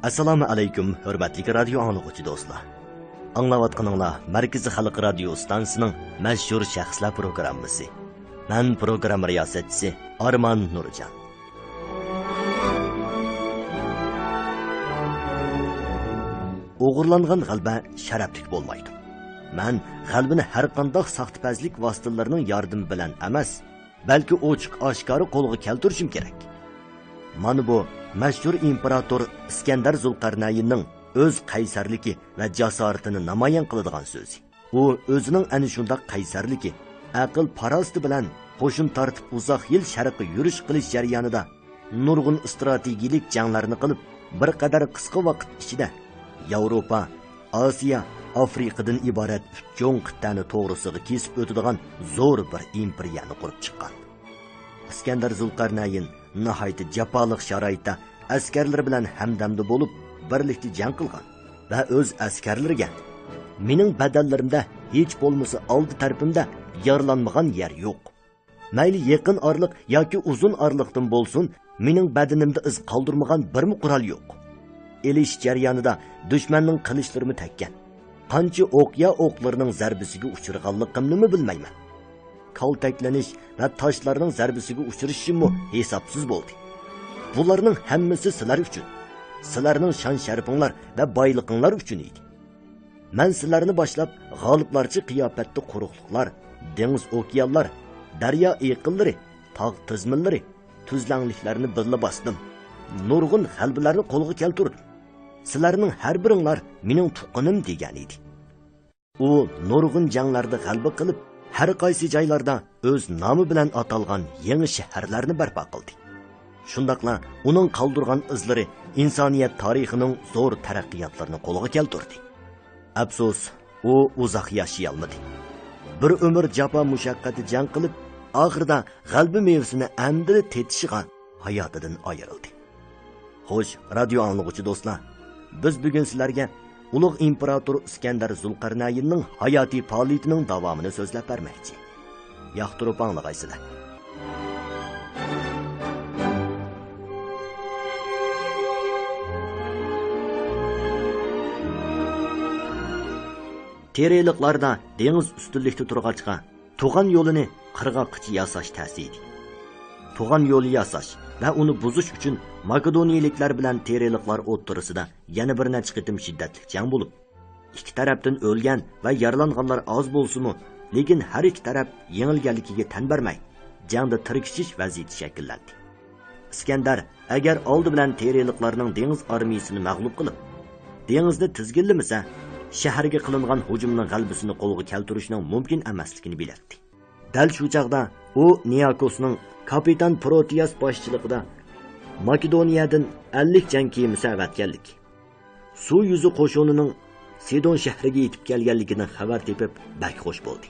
Assalomu alaykum, hurmatli radio anglag'uchi do'stlar. Anglayotganinglar Markaziy xalq radio stansiyasining mashhur shaxslar programmasi. Men program riyosatchisi Arman Nurjan. O'g'irlangan g'alba sharaflik bo'lmaydi. Men g'albini har qanday saxtpazlik vositalarining yordami bilan emas, balki ochiq oshkora qo'lga keltirishim kerak. Mana bu mashhur imperator Iskandar Zulqarnaynning o'z qaysarligi va jasoratini namoyon qiladigan so'zi. U o'zining ana shunday qaysarligi, aql farosti bilan qo'shin tortib uzoq yil sharqqa yurish qilish jarayonida nurg'un strategik janglarni qilib, bir qadar qisqa vaqt ichida Yevropa, Osiyo, Afrikadan iborat cho'ng qit'ani to'g'risiga kesib o'tadigan zo'r bir imperiyani qurib chiqqan. Iskandar Zulqarnayn nihoyat jafoliq sharoitda askarlar bilan hamdamda bo'lib birlikda jang qilgan va o'z askarlariga mening badallarimda hech bo'lmasa oldi tarafimda yaralanmagan yer yo'q. Mayli yaqin orliq yoki uzun orliqdan bo'lsin, mening badanimda iz qoldirmagan birmi qurol yo'q. Elish jarayonida dushmanning qilichlarini takkan. Qancha o'qya o'qlarining zarbisiga uchirganligimni bilmayman. Kaltaklanish va toshlarning zarbisiga uchrashishimmi hisobsiz bo'ldi. Bularning hammasi sizlar uchun, sizlarning shon sharafinglar va boyliqinglar uchun edi. Men sizlarni boshlab g'oliblarcha qiyofatda quruqliqlar, dengiz okeanlar, daryo iqillari, tog' tizminlari, tuzlanliklarni birla bosdim. Nurg'un g'albalarni qo'lga keltirdim. Sizlarning har biringlar mening tuqqanim degan edi. U nurg'un janglarda g'alaba qilib, har qaysi joylarda o'z nomi bilan atalgan yangi shaharlarni barpo qildi. Shundaqla uning qoldirgan izlari insoniyat tarixining zo'r taraqqiyotlarini qo'lga keltirdi. Afsus, u uzoq yashay olmadi. Bir umr jafo mushaqqati jang qilib, oxirida g'alba mevasini amdili tetishiga hayotidan ayrildi. Xo'sh, radio anglag'uchi do'stlar, biz bugun sizlarga ulug' imperator Iskandar Zulqarnaynning hayotiy faoliyatining davomini so'zlab bermoqchi. Yoqtirib anglaysizlar. Tereyliklarda dengiz ustunlikda turg'achqa tug'an yo'lini qirg'oqqa yasash ta'sidi. Tug'an yo'li yasash va uni buzish uchun Makedoniyaliklar bilan tereyliklar o'rtasida yana bir necha qitim shiddatli jang bo'lib, ikki tarafdan o'lgan va yaralanganlar oz bo'lsa-mu, lekin har ikki taraf yengilganligiga tan bermay, jangda tirkishish vaziyati shakllandi. Iskandar agar oldi bilan tereyliklarning dengiz armiyasini mag'lub qilib, dengizni tizginlamasa, shaharga qilingan hujumning g'albisini qo'lga keltirishning mumkin emasligini bilardi. Dal shu chaqda u Niyakosning kapitan Proteas boshchiligida Makedoniyadan 50 jang kemasi avatganlik. Suv yuzi qo'shinining Sidon shahriga yetib kelganligidan xabar tepib, bak xo'sh bo'ldi.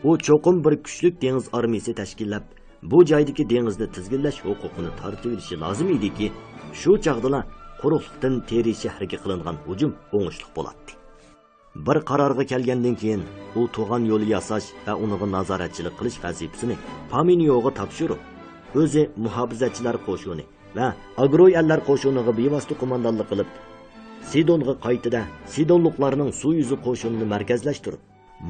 U cho'qim bir kuchli dengiz armiyasi tashkillab, bu joydagi dengizni tizginlash huquqini tortib olishi lozim ediki, shu chaqda quruqlikdan Teri shahriga qilingan hujum o'ngishli bo'ladi. Bir qarorga kelgandan keyin u tug'an yo'li yasash va uniga nazoratchilik qilish vazifasini Paminioga topshirib, o'zi muhofizachilar qo'shini va agroyallar qo'shiniga bevosita qo'mondonlik qilib, Sidonga qaytida Sidonliklarning suv yuzi qo'shinini markazlashtirib,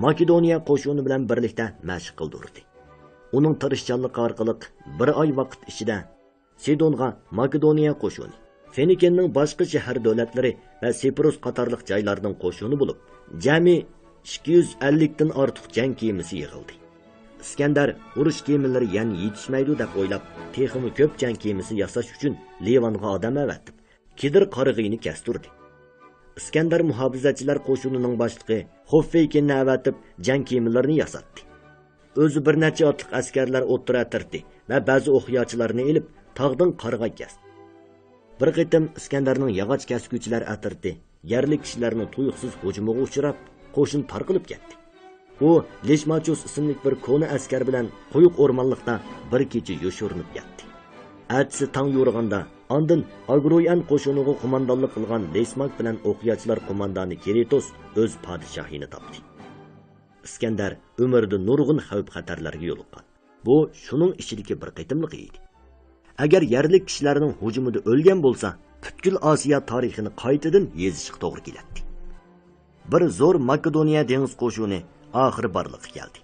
Makedoniya qo'shini bilan birlikda mashq qildirdi. Uning tirishchanligi orqali bir oy vaqt ichida Sidonga Makedoniya qo'shini, Fenikenning boshqa shahar davlatlari va Siprus qatorliq joylarning qo'shini bo'lib, jami 250 dan ortiq jang kemasi yig'ildi. Iskandar urush kemalari yana yetishmaydi deb o'ylab, texmi ko'p jang kemasi yasash uchun Livanga odam avatib, Kidir qarig'ini kestirdi. Iskandar muhofizachilar qo'shinining boshlig'i Xoffeykenni avatib, jang kemalarini yasatdi. O'zi bir necha otliq askarlar o'tira tirdi va ba'zi o'qiyotchilarni elib, tog'dan qarg'a kesdi. Bir qitim Iskandarning yog'och kasguvchilar atirdi. Yerlik kishilarning tuyuqsiz hujumiga uchrab, qo'shin tarqilib ketdi. U Leshmachos ismli bir ko'na askar bilan quyuq o'rmonlikda bir kecha yoshirinib yatdi. Atsi tong yo'rg'anda, ondan Agroyan qo'shiniga qo'mondonlik qilgan Lesmak bilan o'qiyachilar qo'mondoni Kiritos o'z podshohini topdi. Iskandar umrida nurg'un xavf-xatarlarga yo'liqqan. Bu shuning ichidagi bir qitimlik edi. Agar yerlik kishilarning hujumida o'lgan bo'lsa, butkul Osiyo tarixini qaytadan yezishga to'g'ri keladi. Bir zo'r Makedoniya dengiz qo'shuni oxiri barliqqa keldi.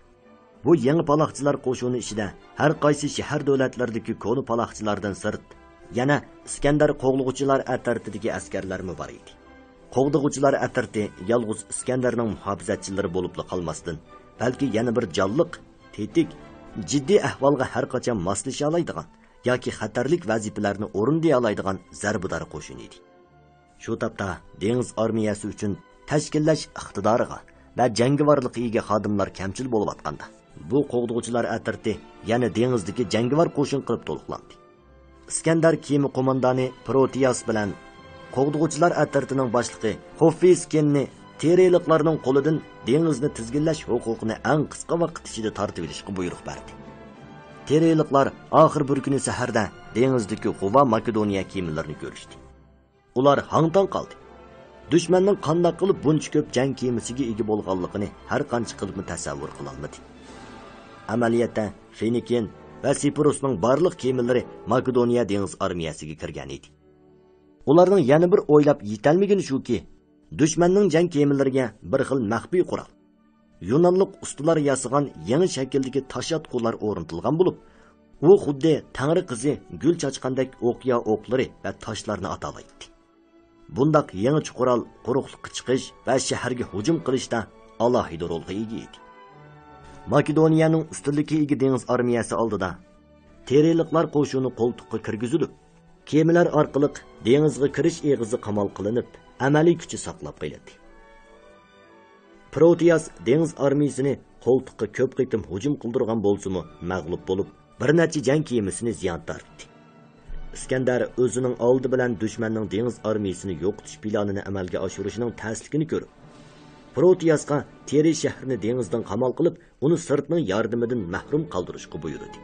Bu yangi paloqchilar qo'shuni ichida har qaysi shahar davlatlaridagi ko'ni paloqchilardan sirt yana Iskandar qo'g'lug'uchilar atartidagi askarlarmi bor edi. Qo'g'dug'uchilar atarti yolg'iz Iskandarning muhofizatchilari bo'lib qolmasdan, balki yana bir jonliq, tetik, jiddiy ahvolga har qachon moslasha oladigan yoki xatarlik vazifalarni o'rinlay oladigan zarbidor qo'shin edi. Shu topda dengiz armiyasi uchun tashkillash iqtidoriga va jangovarlikqa ega xodimlar kamchil bo'lib atganda, bu qo'g'dug'uchilar atarti yana dengizdagi jangovar qo'shin qilib to'liqlandi. Iskandar kema qo'mondoni Protiyas bilan qo'g'dug'uchilar atartining boshlig'i Xofiskenni tereyliklarning qo'lidan dengizni tizginlash huquqini eng qisqa vaqt ichida tortib olishga buyruq berdi. Tereyliklar oxir bir kuni saharda dengizdagi Xuva Makedoniya kemalarini ko'rishdi. Ular hangton qoldi. Dushmanning qanday qilib buncha ko'p jang kemasiga ega bo'lganligini har qancha qilib tasavvur qila olmadi. Amaliyotda Feniken va Siprusning barliq kemalari Makedoniya dengiz armiyasiga kirgan edi. Ularning yana bir o'ylab yetolmagani shuki, dushmanning jang kemalariga bir xil maxfiy qurol, Yunonlik ustalar yasagan yangi shakldagi tashatqular o'rnatilgan bo'lib, u xuddi Tangri qizi gul chachqandek o'qiya o'qlari va toshlarni atalaydi. Bundaq yangi qurol quruqlikqa chiqish va shaharga hujum qilishda alohida rolga ega edi. Makedoniyaning ustunligi ega dengiz armiyasi oldida tereyliklar qo'shini qo'ltiqqa kirgizilib, kemalar orqali dengizga kirish eg'izi qamal qilinib, amaliy kuchi saqlab qo'yildi. Protiyas dengiz armiyasini qo'ltiqqa ko'p qitim hujum qildirgan bo'lsa-mu, mag'lub bo'lib, bir necha jang kemasini ziyon tortdi. Iskandar o'zining oldi bilan dushmanning dengiz armiyasini yo'qotish planini amalga oshirishining ta'sirligini ko'rib, Protiyasga Teri shahrini dengizdan qamal qilib, uni sirtning yordamidan mahrum qoldirishga buyurdi.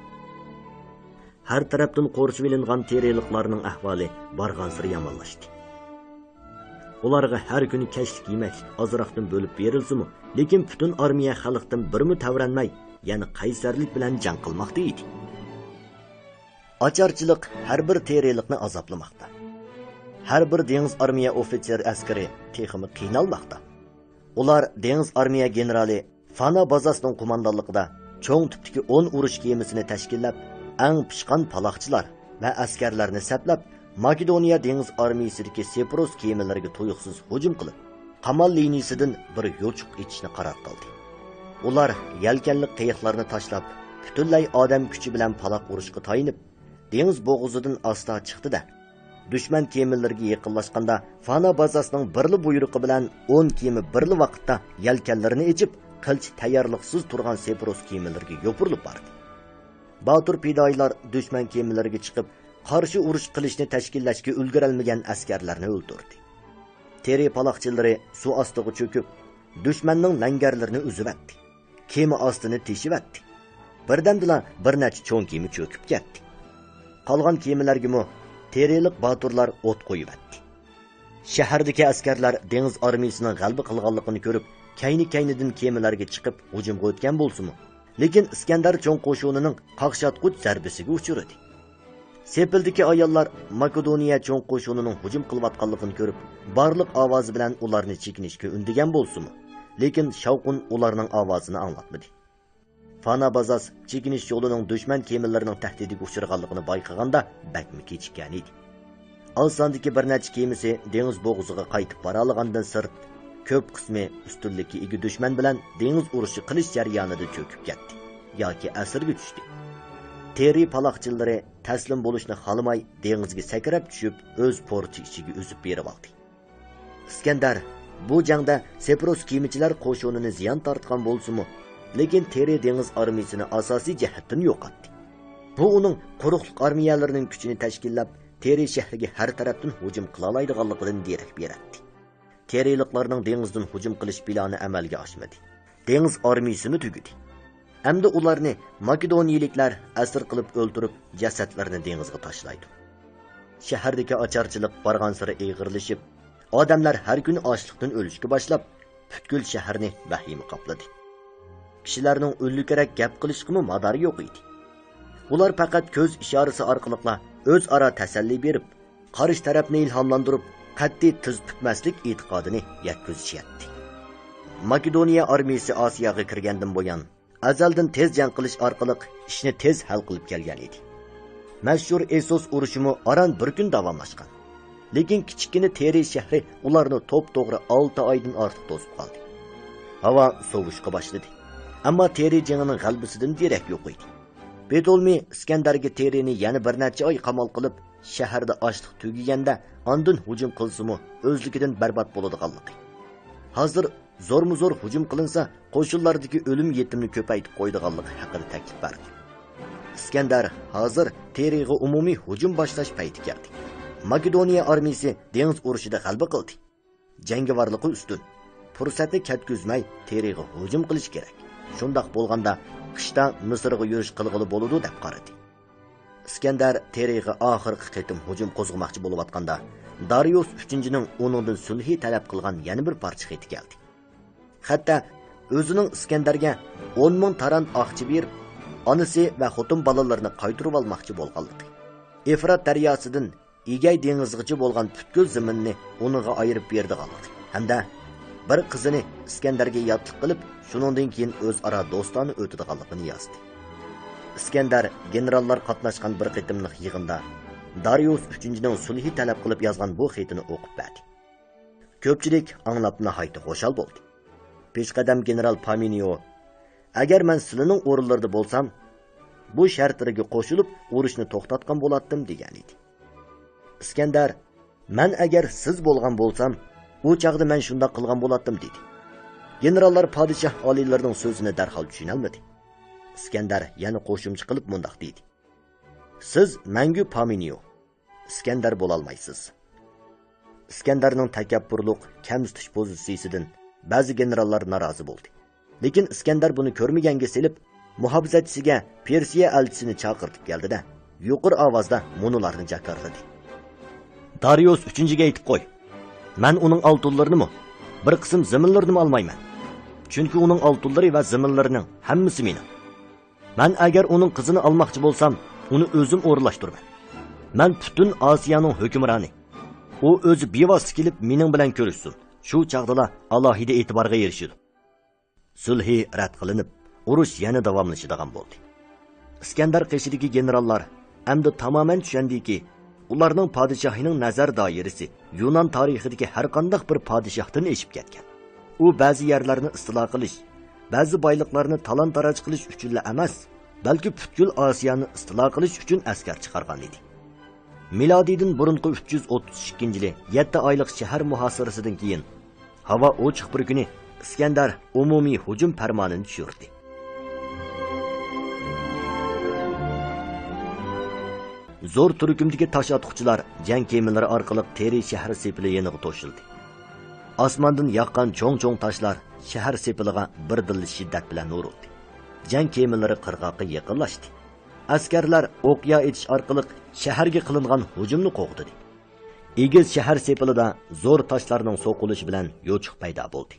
Har tarafdan qo'rchib ilingan tereyliklarning ahvoli barg'ansir yomonlashdi. Ularga har kuni kashlik yemaklik ozroqdan bo'lib berilsa-mu, lekin butun armiya xalqdan birmi tavranmay, ya'ni qaysarlik bilan jang qilmoqda edi. Ocharchilik har bir tereylikni azoblamoqda. Har bir dengiz armiya ofitser askari texmi qiynalmoqda. Ular dengiz armiya generali Fana Bazasning qo'mondonligida cho'ng tipdagi 10 urush kemasini tashkillab, eng pishqan paloqchilar va askarlarni saplab, Makedoniya dengiz armiyasidagi Siprus kemalariga tuyuqsiz hujum qilib, qamal liniyasidan bir yo'lchiq etishni qaror qildi. Ular yelkanli qiyiqlarni tashlab, butunlay odam kuchi bilan paloq urishga tayinib, dengiz bo'g'izidan asta chiqdi-da, dushman kemalariga yaqinlashganda Fana Bazasning birli buyrug'i bilan 10 kema birli vaqtda yelkanlarini echib, qilch tayyorliqsiz turgan Siprus kemalariga yo'pirilib bordi. Batur pidoylar dushman kemalariga chiqib, qarshi urush qilishni tashkillashga ulgurolmagan askarlarni o'ldirdi. Teri paloqchilari suv ostiga cho'kib, dushmanning langarlarini uzib-atdi. Kema ostini teshib-atdi. Birdamdila bir necha cho'ng kema cho'kib ketdi. Qolgan kemalarga teriylik baturlar o't qo'yib-atdi. Shahardagi askarlar dengiz armiyasining g'alaba qilganligini ko'rib, kayni-kaynidan kemalarga chiqib hujumga o'tgan bo'lsa-mu, lekin Iskandar cho'ng qo'shinining qaqshatquch zarbasiga uchradi. Sepildagi ayollar Makedoniya cho'ng qo'shinining hujum qilayotganligini ko'rib, barliq ovozi bilan ularni chekinishga undigan bo'lsa-mu, lekin shavqun ularning ovozini anglatmadi. Fana Bazas chekinish yo'lining dushman kemalarining tahdidiga uchraganligini bayqaganda bakmi kechikkan edi. Osondagi bir necha kemasi dengiz bo'g'iziga qaytib bora olgandan sirt, ko'p qismi ustunlikka ega dushman bilan dengiz urushi qilish jarayonida cho'kib ketdi yoki asirga tushdi. Teri paloqchilari taslim bo'lishni xohlamay dengizga sakrab tushib, o'z porti ichiga uzib berib oldi. Iskandar bu jangda Siprus kemichilar qo'shinini ziyon tortgan bo'lsa-mu, lekin Teri dengiz armiyasini asosiy jihatdan yo'qotdi. Bu uning quruqlik armiyalarining kuchini tashkillab, Teri shahriga har tarafdan hujum qila oladiganligidan derak beradi. Teriyliklarning dengizdan hujum qilish plani amalga oshmadi. Dengiz armiyasini tugadi. Hamda ularni Makedoniyaliklar asir qilib o'ldirib, jasadlarini dengizga tashlaydi. Shahardagi ocharchilik borgan sari eg'irlashib, odamlar har kuni ochlikdan o'lishga boshlab, butkul shaharni vahima qopladi. Kishilarning o'llikrak gap qilishga madori yo'q edi. Ular faqat ko'z ishorasi orqali o'zaro tasalli berib, qarshi tarafni ilhomlantirib, qat'iy tiz tutmaslik e'tiqodini yetkazishyapti. Makedoniya armiyasi Osiyoga kirgandan buyon azaldan tez jang qilish orqali ishni tez hal qilib kelgan edi. Mashhur Esos urushimi aran bir kun davomlashgan. Lekin kichikina Teri shahri ularni to'p-to'g'ri 6 oydan ortiq to'sib qoldi. Havo sovishga boshladi. Ammo Teri jangining g'alabasidan derak yo'q edi. Petolmi Iskandarga Terini yana bir necha oy qamal qilib, shaharda ochliq tugaganda ondan hujum qilsimi o'zligidan barbod bo'ladiganligi. Hozir zo'rmu-zo'r hujum qilinsa, qo'shinlardagi o'lim yetimni ko'paytib qo'ydiganligi haqida taklif berdi. Iskandar hozir Teriga umumiy hujum boshlash payti keldi. Makedoniya armiyasi dengiz urushida g'alaba qildi. Jangovarligi ustun. Fursatni ketkizmay Teriga hujum qilish kerak. Shundaq bo'lganda qishda Misrga yurish qilg'ili bo'ladi deb qaradi. Iskandar Teriga oxirgi qitim hujum qo'zg'amoqchi bo'lib atganda, Darius 3-ning uningdan sulhi talab qilgan yana bir parcha xati keldi. Hatto o'zining Iskandarga 10 ming tarant oqchi berib, onasi va xotin bolalarini qaytarib olmoqchi bo'lganligi. Efrat daryosidan Egay dengizgacha bo'lgan butkul zaminni uninga ayirib berdiganligi. Hamda bir qizini Iskandarga yotliq qilib, shuningdan keyin o'zaro do'stona o'tadiganligini yozdi. Iskandar generallar qatnashgan bir qitimliq yig'inda Darius 3-ning sulhi talab qilib yozgan bu xatini o'qib berdi. Ko'pchilik anglab nihoyatda xo'shal bo'ldi. Peshqadam general Paminio, agar men sizlarning o'rinlarida bo'lsam, bu shartlariga qo'shilib urushni to'xtatgan bo'lardim degan edi. Iskandar, men agar siz bo'lgan bo'lsam, u chaqda men shunda qilgan bo'lardim dedi. Generallar podshoh oliylarining so'zini darhol tushuna olmadi. Iskandar yana qo'shimcha qilib mundaq dedi. Siz mangu Paminio, Iskandar bo'la olmaysiz. Iskandarning takabburlik, kamsitish pozitsiyasidan ba'zi generallar norozi bo'ldi. Lekin Iskandar buni ko'rmaganga selib, muhofizatchisiga Persiya elchisini chaqirtib keldi-da, yuqori ovozda munularni jakarladi. Darius 3-ga aytib qo'y. Men uning oltinlarini bir qism zaminlarini olmayman. Chunki uning oltinlari va zaminlarining hammasi mening. Men agar uning qizini olmoqchi bo'lsam, uni o'zim o'rlashtiraman. Men butun Osiyoning hukmroni. U o'zi bevosita kelib mening bilan ko'rishsin. Shu chaqdala alohida e'tiborga erishdi. Sulhi rad qilinib, urush yana davomlashadigan bo'ldi. Iskandar qishidagi generallar endi tamoman tushundiki, ularning podshohining nazar doirasi Yunon tarixidagi har qanday bir podshohdan eshib ketgan. U ba'zi yerlarni istilo qilish, ba'zi boyliqlarni talon-taroj qilish uchun emas, balki butkul Osiyoni istilo qilish uchun askar chiqargan edi. Milodiydan burunqi 332-yili 7 oylik shahar muhosirasidan keyin havo ochiq bir kuni Iskandar umumiy hujum farmonini tushirdi. Zo'r turkumdagi tosh otquchilar jang kemalari orqali Teri shahri sepili yeniga to'shildi. Osmondan yoqqan cho'ng-cho'ng toshlar shahar sepiliga bir dilli shiddat bilan urildi. Jang kemalari qirg'oqqa yaqinlashdi. Askarlar o'qya etish orqali shaharga qilingan hujumni qo'g'didi. Egiz shahar sepilida zo'r toshlarning so'qilishi bilan yo'chiq paydo bo'ldi.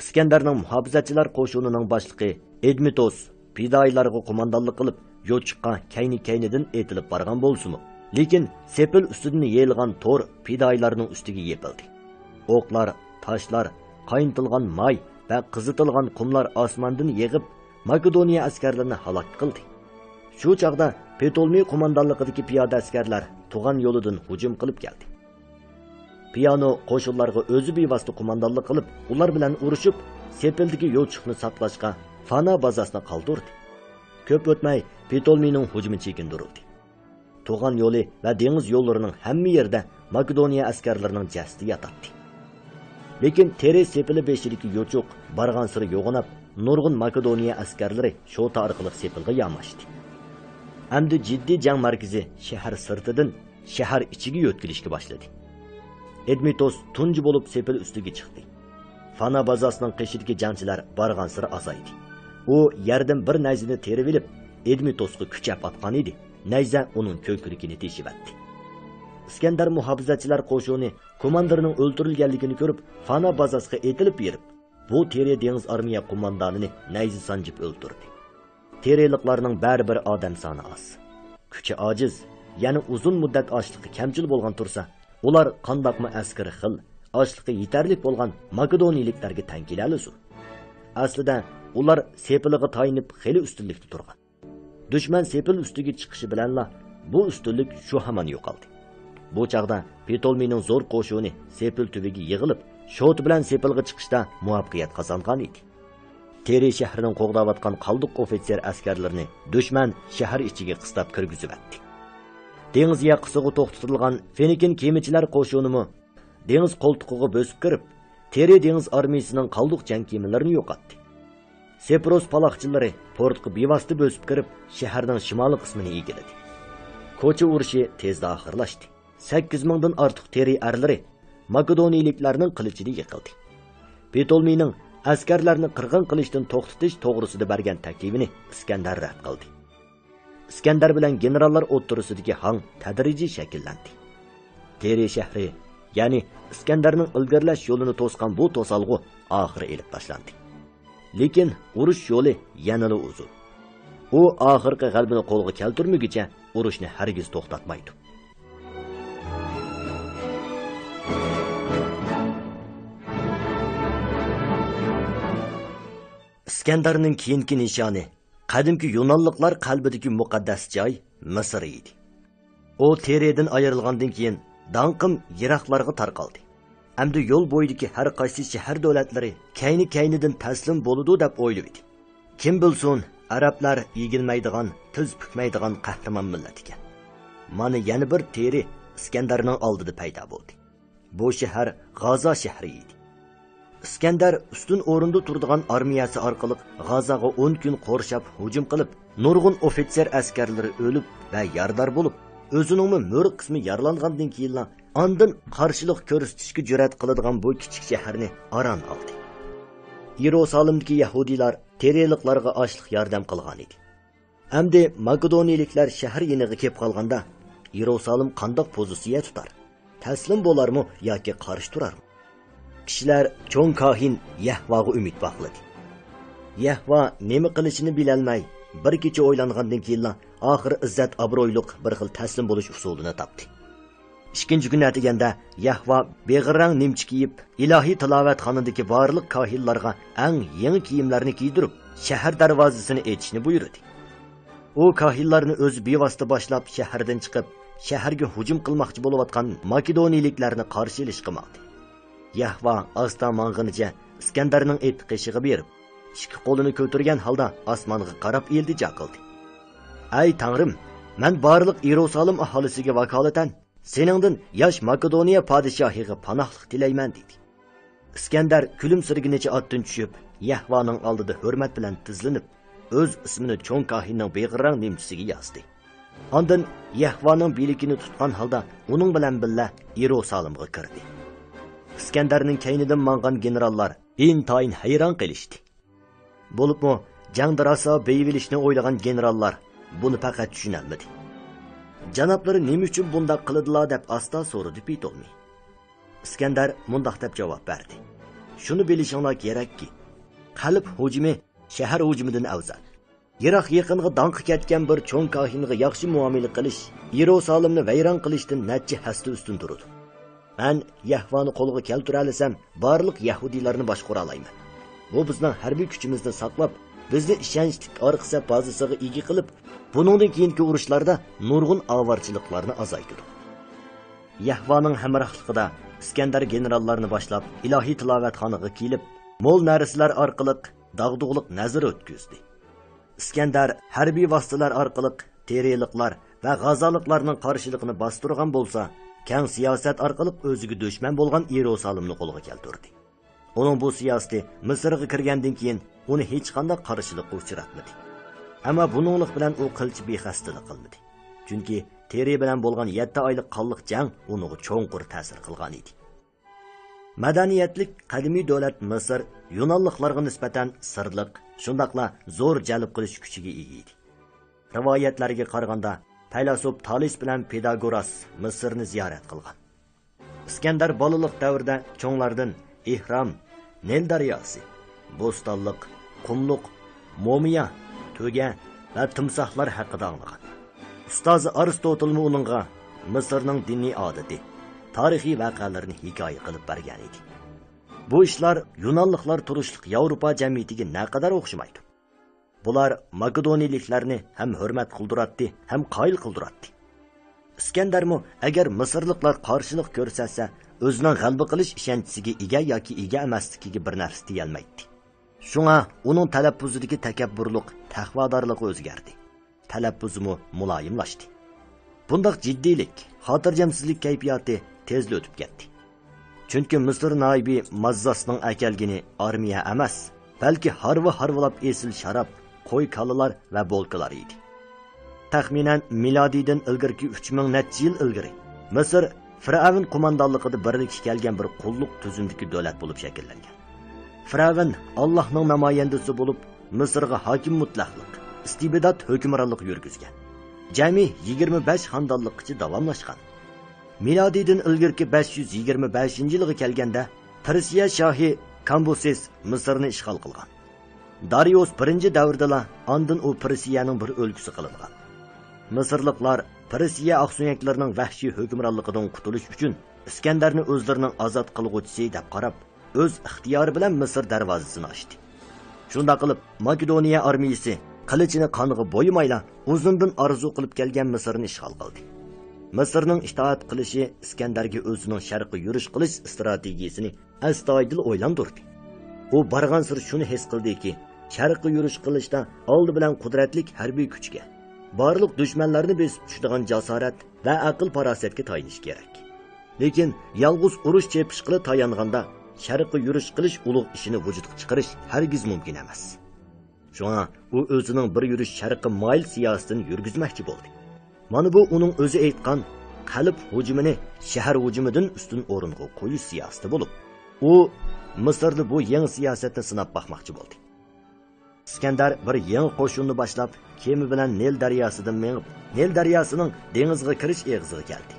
Iskandarning muhofizatchilar qo'shinining boshlig'i Edmitos fidoilarga qo'mondonlik qilib yo'chiqqa kayni-kaynidan etilib borgan bo'lsa-mu, lekin sepil ustidan yeyilgan to'r fidoilarning ustiga yepildi. O'qlar, toshlar, qayntilgan may va qizitilgan qumlar osmondan yig'ib Makedoniya askarlarini halok qildi. Shu chaqda Petolmi qo'mondonligidagi piyoda askarlar tug'an yo'lidan hujum qilib keldi. Piyano qo'shinlarga o'zi bevosita qo'mondonlik qilib, ular bilan urushib, sepildagi yo'lchiqni saqlashga Fana bazasini qoldirdi. Ko'p o'tmay Petolmining hujumi chekindirildi. Tug'an yo'li va dengiz yo'llarining hamma yerda Makedoniya askarlarining jasadi yotadi. Lekin Teri sepili beshidagi yo'chiq bargan siri yo'g'inab, nurg'un Makedoniya askarlari shota orqali sepilga yamashdi. Endi jiddiy jang markazi shahar sirtidan shahar ichiga yo'tkilishga boshladi. Edmitos tunji bo'lib sepil ustiga chiqdi. Fana bazasining qishidagi jangchilar bargan siri azaydi. U yerdan bir nayzani terib olib, Edmitosga kuchab atgan edi. Nayza uning ko'krigini teshib atdi. Iskandar muhofizatchilar qo'shini komandirining o'ldirilganligini ko'rib, Fana bazasiga etilib berib, bu Teri dengiz armiya qo'mondonini nayza sanjib o'ldirdi. Teriliklarning baribir odam soni oz. Kuchi ojiz, ya'ni uzun muddat ochliqi kamchil bo'lgan tursa, ular qandoqmi askari xil, ochliqi yetarli bo'lgan makedoniyaliklarga tang kelalisu. Aslida ular sepiliga tayinib xeli ustunlikda turgan. Dushman sepil ustiga chiqishi bilanla bu ustunlik shu hamon yo'qoldi. Bu chaqda Ptolmeyning zo'r qo'shini sepil tubiga yig'ilib, shot bilan sepilga chiqishda muvaffaqiyat qozongan edi. Teri shahrining qo'g'dayotgan qaldiq ofitser askarlarini dushman shahar ichiga qistab kirgizib atdi. Dengiz yaqisiga to'xtatilgan Fenikin kemachilar qo'shinimi dengiz qo'ltiqiga bosib kirib, Teri dengiz armiyasining qaldiq jang kemalarini yo'qotdi. Sepros paloqchilari portga bevosita bosib kirib, shaharning shimoliy qismini egalladi. Ko'cha urushi tezda oxirlashdi. 8 mingdan ortiq Teri arlari makedoniyaliklarning qilichida yiqildi. Ptolmeyning askarlarni qirg'in qilishdan to'xtatish to'g'risida bergan taklifini Iskandar rad qildi. Iskandar bilan generallar o'ttirisidagi hang tadrijiy shakllandi. Teri shahri, ya'ni Iskandarning ilgirlash yo'lini to'sgan bu to'salg'u oxiri elib tashlandi. Lekin urush yo'li yanada uzun. U oxirgi g'alabani qo'lga keltirmaguncha urushni hargiz to'xtatmaydi. Iskandarning keyingi nishoni qadimki Yunonliklar qalbidagi muqaddas joy Misr edi. U Teridan ayrilgandan keyin danqim yiroqlarga tarqaldi. Hamda yo'l bo'yidagi har qaysi shahar davlatlari kayni-kaynidan taslim bo'ladi deb o'ylaydi. Kim bilsin, arablar egilmaydigan, tiz bukmaydigan qahramon millat ekan. Mana yana bir Teri Iskandarning oldida paydo bo'ldi. Bu shahar G'azo shahri edi. Iskandar ustun o'rinda turadigan armiyasi orqali G'azoga 10 kun qorshab hujum qilib, nurg'un ofitser askarlari o'lib va yardar bo'lib, o'zining mo'r qismi yaralangandan keyin ondan qarshilik ko'rsatishga jur'at qiladigan bu kichik shaharni aron oldi. Yerusalimdagi yahudiylar teriliklarga ochliq yordam qilgan edi. Hamda makedoniyaliklar shahar yeniga kelib qolganda Yerusalim qandoq pozitsiya tutar? Taslim bo'larmi yoki qarshi turarmi? Kishilar cho'ng kohin Yahvoga umid bog'ladi. Yahvo nima qilishini bilolmay, bir kecha o'ylangandan keyin oxiri izzat obro'yliq bir xil taslim bo'lish usulini topdi. Ikkinchi kun atiganda Yahvo beg'irrang nimchi kiyib, ilohiy tilovatxonadagi barliq kohinlarga eng yangi kiyimlarni kiydirib, shahar darvozasini ochishni buyurdi. U kohinlarni o'z bevosita boshlab shahardan chiqib, shaharga hujum qilmoqchi bo'layotgan makedoniyaliklarni qarshi olish qilmoqdi. Yahvo asta mang'inicha Iskandarning et qishig'i berib, ikki qo'lini ko'targan holda osmonga qarab iltijo qildi. Ey Tangrim, men barliq Yerusalim aholisiga vakolatan seningdan yosh Makedoniya podshohiga panohlik tilayman dedi. Iskandar kulimsirginicha otdan tushib, Yahvoning oldida hurmat bilan tizlanib, o'z ismini cho'ng kohinning beg'irrang nimchisiga yozdi. Ondan Yahvoning belikini tutgan holda uning bilan birga Yerusalimga kirdi. Iskandarning kaynidan mangan generallar intayin hayron qilishdi. Bo'libmi, jangda rosa beyvilishni o'ylagan generallar buni faqat tushunolmadi. Janoblari nima uchun bunday qildilar deb asta so'radi Ptolmey. Iskandar mundaq deb javob berdi. Shuni bilishinglar kerakki, qalb hujumi shahar hujumidan afzal. Yiroq yaqinga danqi ketgan bir cho'ng kohinga yaxshi muomala qilish Yerusalimni vayron qilishdan necha hasta ustun turadi. Men Yahvoni qo'lga keltira olsam, barliq yahudiylarni boshqara olaman. Bu bizning harbiy kuchimizni saqlab, bizni ishonchli orqa bazasiga ega qilib, buningdan keyingi urushlarda nurg'un avarchiliklarni azaytirdi. Yahvoning hamrohligida Iskandar generallarni boshlab, ilohiy tilovatxonaga kelib, mo'l narsalar orqali dag'dug'liq nazar o'tkazdi. Iskandar harbiy vositalar orqali teriliklar va g'azoliklarning qarshiligini bostirgan bo'lsa, keng siyosat orqali o'ziga dushman bo'lgan Yerusalimni qo'lga keltirdi. Uning bu siyosati Misrga kirgandan keyin uni hech qanday qarshilikqa uchratmadi. Ammo buninglik bilan u qilchi bexastalik qilmadi. Chunki Teri bilan bo'lgan 7 oylik qonliq jang uniga cho'nqur ta'sir qilgan edi. Madaniyatlik qadimiy davlat Misr Yunonliklarga nisbatan sirliq, shundaqla zo'r jalb qilish kuchiga ega edi. Rivoyatlarga qaraganda Faylasuf Talis bilan Pidagoras Misrni ziyorat qilgan. Iskandar bolalik davrida cho'nglardan Ihrom, Nil daryosi, Bo'stonliq, Qumluq, Momiya, To'ga va timsohlar haqida anglagan. Ustozi Aristotelmi uningga Misrning diniy odati, tarixiy voqealarni hikoya qilib bergan edi. Bu ishlar Yunonliklar turishliq Yevropa jamiyatiga naqadar o'xshamaydi. Bular Makedoniyaliklarni ham hurmat qildiratdi, ham qoyil qildiratdi. Iskandarmi agar Misrliklar qarshilik ko'rsatsa, o'zining g'alaba qilish ishonchiga ega yoki ega emasligiga bir narsa deyolmaydi. Shunga uning talaffuzidagi takabburlik, taqvodorligi o'zgardi. Talaffuzimi muloyimlashdi. Bundaq jiddiylik, xotirjamsizlik kayfiyati tezda o'tib ketdi. Chunki Misr noibi Mazzasning akalgini armiya emas, balki harvilab esil sharab, qo'y kalalar va bolkalar edi. Taxminan milodiydan ilgirki 3000 necha yil ilgari Misr Firavun qo'mondonligida birlikka kelgan bir qulluq tuzumdagi davlat bo'lib shakllangan. Firavun Allohning namoyandasi bo'lib Misrga hokim mutlaqlik, istibdod hukmronlik yurgizgan. Jami 25 xonadonlikcha davomlashgan. Milodiydan ilgirki 525-yilga kelganda Persiya shohi Kambuses Misrni ishg'ol qilgan. Darius 1-davrda ondan u Persiyaning bir o'lkasi qilingan. Misrliklar Persiya oqsuyaklarining vahshiy hukmronligidan qutulish uchun Iskandarni o'zlarining ozod qilguvchisi deb qarab, o'z ixtiyori bilan Misr darvozasini ochdi. Shunda qilib Makedoniya armiyasi qilichini qoniga bo'ymayla uzundan orzu qilib kelgan Misrni ishg'ol qildi. Misrning itoat qilishi Iskandarga o'zining sharqqa yurish qilish strategiyasini astoydil o'ylantirdi. U borgan sir shuni his qildiki, sharqqa yurish qilishda oldi bilan qudratlik harbiy kuchga, barliq dushmanlarni besib tushadigan jasorat va aql farosatga tayinish kerak. Lekin yolg'iz urush chepish qilib tayonganda sharqqa yurish qilish ulug' ishini vujudga chiqarish hargiz mumkin emas. Shunga u o'zining bir yurish sharqqa moyil siyosatini yurgizmoqchi bo'ldi. Mana bu uning o'zi aytgan qalb hujumini shahar hujumidan ustun o'ringa qo'yish siyosati bo'lib, u Misrda bu yangi siyosatni sinab baxmoqchi bo'ldi. Iskandar bir yangi qo'shinni boshlab, kema bilan Nil daryosidan mengib, Nil daryosining dengizga kirish eg'iziga keldi.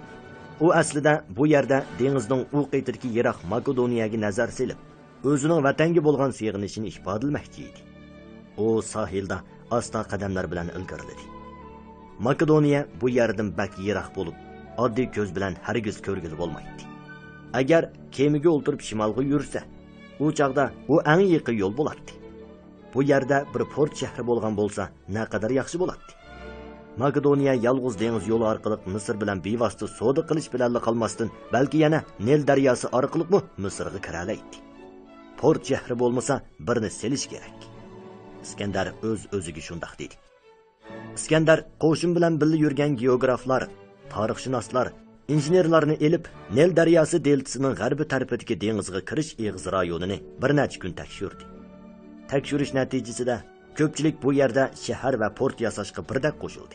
U aslida bu yerda dengizning u qaytirki yiroq Makedoniyaga nazar selib, o'zining vatanga bo'lgan sig'inishini ifodalamoqchi edi. U sohilda asta qadamlar bilan ilgariladi. Makedoniya bu yerdan bak yiroq bo'lib, oddiy ko'z bilan hargiz ko'rgili bo'lmaydi. Agar kemaga o'ltirib shimolga yursa, u chaqda u eng yaqin yo'l bo'lardi. Bu yerda bir port shahri bo'lgan bo'lsa, naqadar yaxshi bo'lardi. Makedoniya yolg'iz dengiz yo'li orqali Misr bilan bevosita savdo qilish bilan qolmasdan, balki yana Nil daryosi orqali Misrga kira oladi. Port shahri bo'lmasa, birini selish kerak. Iskandar o'z-o'ziga shunday dedi. Iskandar qo'shin bilan birga yurgan geograflar, tarixshunoslar, injenerlarni elib Nil daryosi deltasining g'arbi tarafidagi dengizga kirish eg'iz rayonini bir necha kun tekshirdi. Tekshirish natijasida ko'pchilik bu yerda shahar va port yasashga birdak qo'shildi.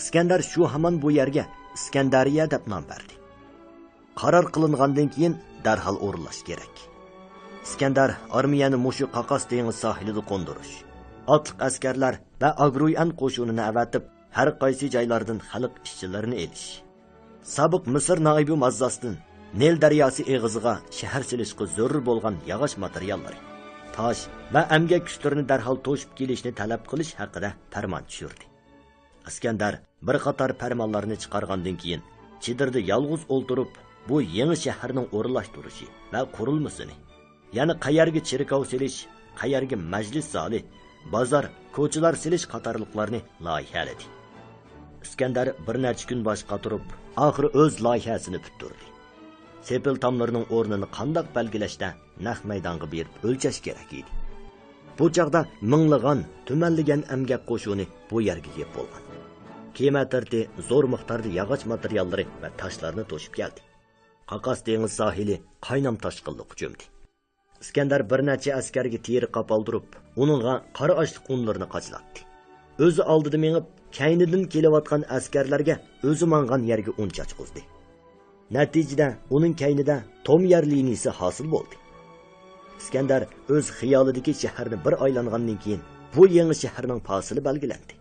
Iskandar shu hamon bu yerga Iskandariya deb nom berdi. Qaror qilingandan keyin darhol o'rinlash kerak. Iskandar armiyani mushu Qaqas dengiz sohilida qo'ndirish, otliq askarlar va Agruyan qo'shinini avatib, har qaysi joylardan xalq ishchilarini elish. Sabiq Misr noibi Mazzasdan Nil daryosi eg'iziga shahar silishga zarur bo'lgan yog'och materiallari, tosh va amgak kuchlarini darhol to'shib kelishni talab qilish haqida farmon tushirdi. Iskandar bir qator farmonlarni chiqargandan keyin Chidirda yolg'iz o'ltirib, bu yangi shaharning o'rinlashtirishi va qurilmasini, ya'ni qayerga cherkov silish, qayerga majlis zali, bozor, ko'chalar silish qatorliqlarni loyihaladi. Iskandar bir necha kun boshqa turib, oxiri o'z loyihasini bitirdi. Sepil tomlarining o'rnini qandoq belgilashda naq maydonga berib o'lchash kerak edi. Bu chaqda minglagan, tumanlagan amgak qo'shini bu yerga yeb bo'lgan. Kema tarti zo'r miqdorda yog'och materiallari va toshlarni to'shib keldi. Qaqas dengiz sohili qaynam toshqinliq cho'mdi. Iskandar bir necha askarga teri qopoldirib, uningga qora ochliq unlarini qochlatdi. O'zi oldida mengib, kaynidan kelayotgan askarlarga o'zi mangan yerga un chachqizdi. Natijada uning kaynida tom yer liniyasi hosil bo'ldi. Iskandar o'z xiyolidagi shaharni bir aylangandan keyin bu yangi shaharning fasili belgilandi.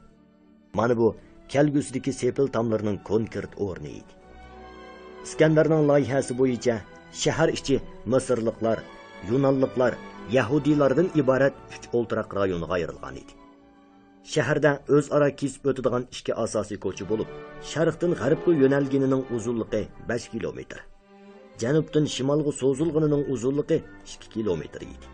Mana bu kelgusidagi sepil tomlarining konkret o'rni edi. Iskandarning loyihasi bo'yicha shahar ichi Misrliklar, Yunonliklar, Yahudiylardan iborat 3 o'ltiraq rayonga ayrilgan edi. shaharda o'zaro kesib o'tadigan ikki asosiy ko'cha bo'lib, sharqdan g'arbga yo'nalganining uzunligi 5 kilometr. Janubdan shimolga so'zilganining uzunligi 2 kilometr edi.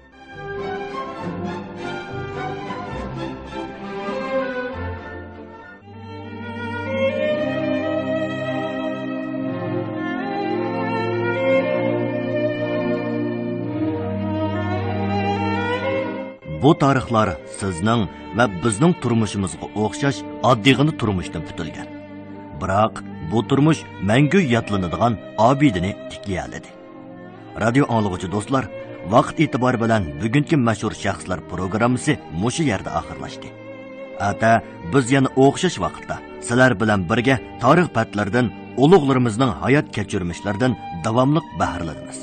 Bu tarixlar sizning va bizning turmushimizga o'xshash oddiygina turmushdan putilgan. Biroq bu turmush mangu yodlanadigan obidini tikladi. Radio anglag'uchi do'stlar, vaqt e'tibori bilan bugungi mashhur shaxslar programmasi mushu yerda oxirlashdi. Ata biz yana o'xshash vaqtda sizlar bilan birga tarix patlaridan, ulug'larimizning hayot kechirmishlaridan davomli bahralanamiz.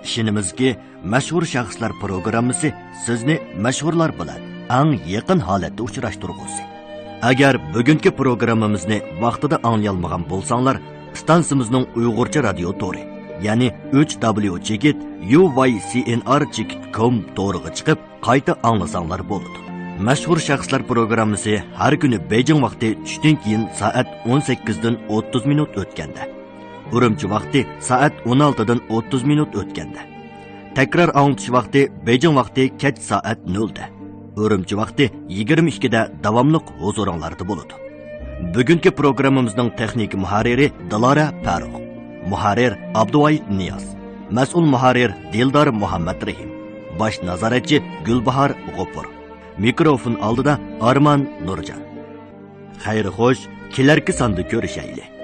İşinimizki mashhur shaxslar programmasi sizni mashhurlar bilan eng yaqin holatda uchrashtirgusi. Agar bugungi programmamizni vaqtida anglolmagan bo'lsanglar, stansimizning Uyg'urcha radio tori, ya'ni 3w.uycnr.com toriga chiqib, qayta anglasanglar bo'ladi. Mashhur shaxslar programmasi har kuni Beijing vaqti tushdan keyin soat 18 dan 30 minut o'tganda, Urumchi vaqti soat 16 dan 30 minut o'tganda, takror anglatish vaqti Beijing vaqti kech soat 0 da, Urumchi vaqti 22 da davomli huzuringlarda bo'ladi. Bugungi programmamizning texnik muharriri Dilara Farruh, muharrir Abduvoyid Niyoz, mas'ul muharrir Dildor Muhammad Rahim, bosh nazoratchi Gulbahor G'ofur. Mikrofon oldida Arman Nurjan. Xayr xo'sh, kelarki sonda ko'rishaylik.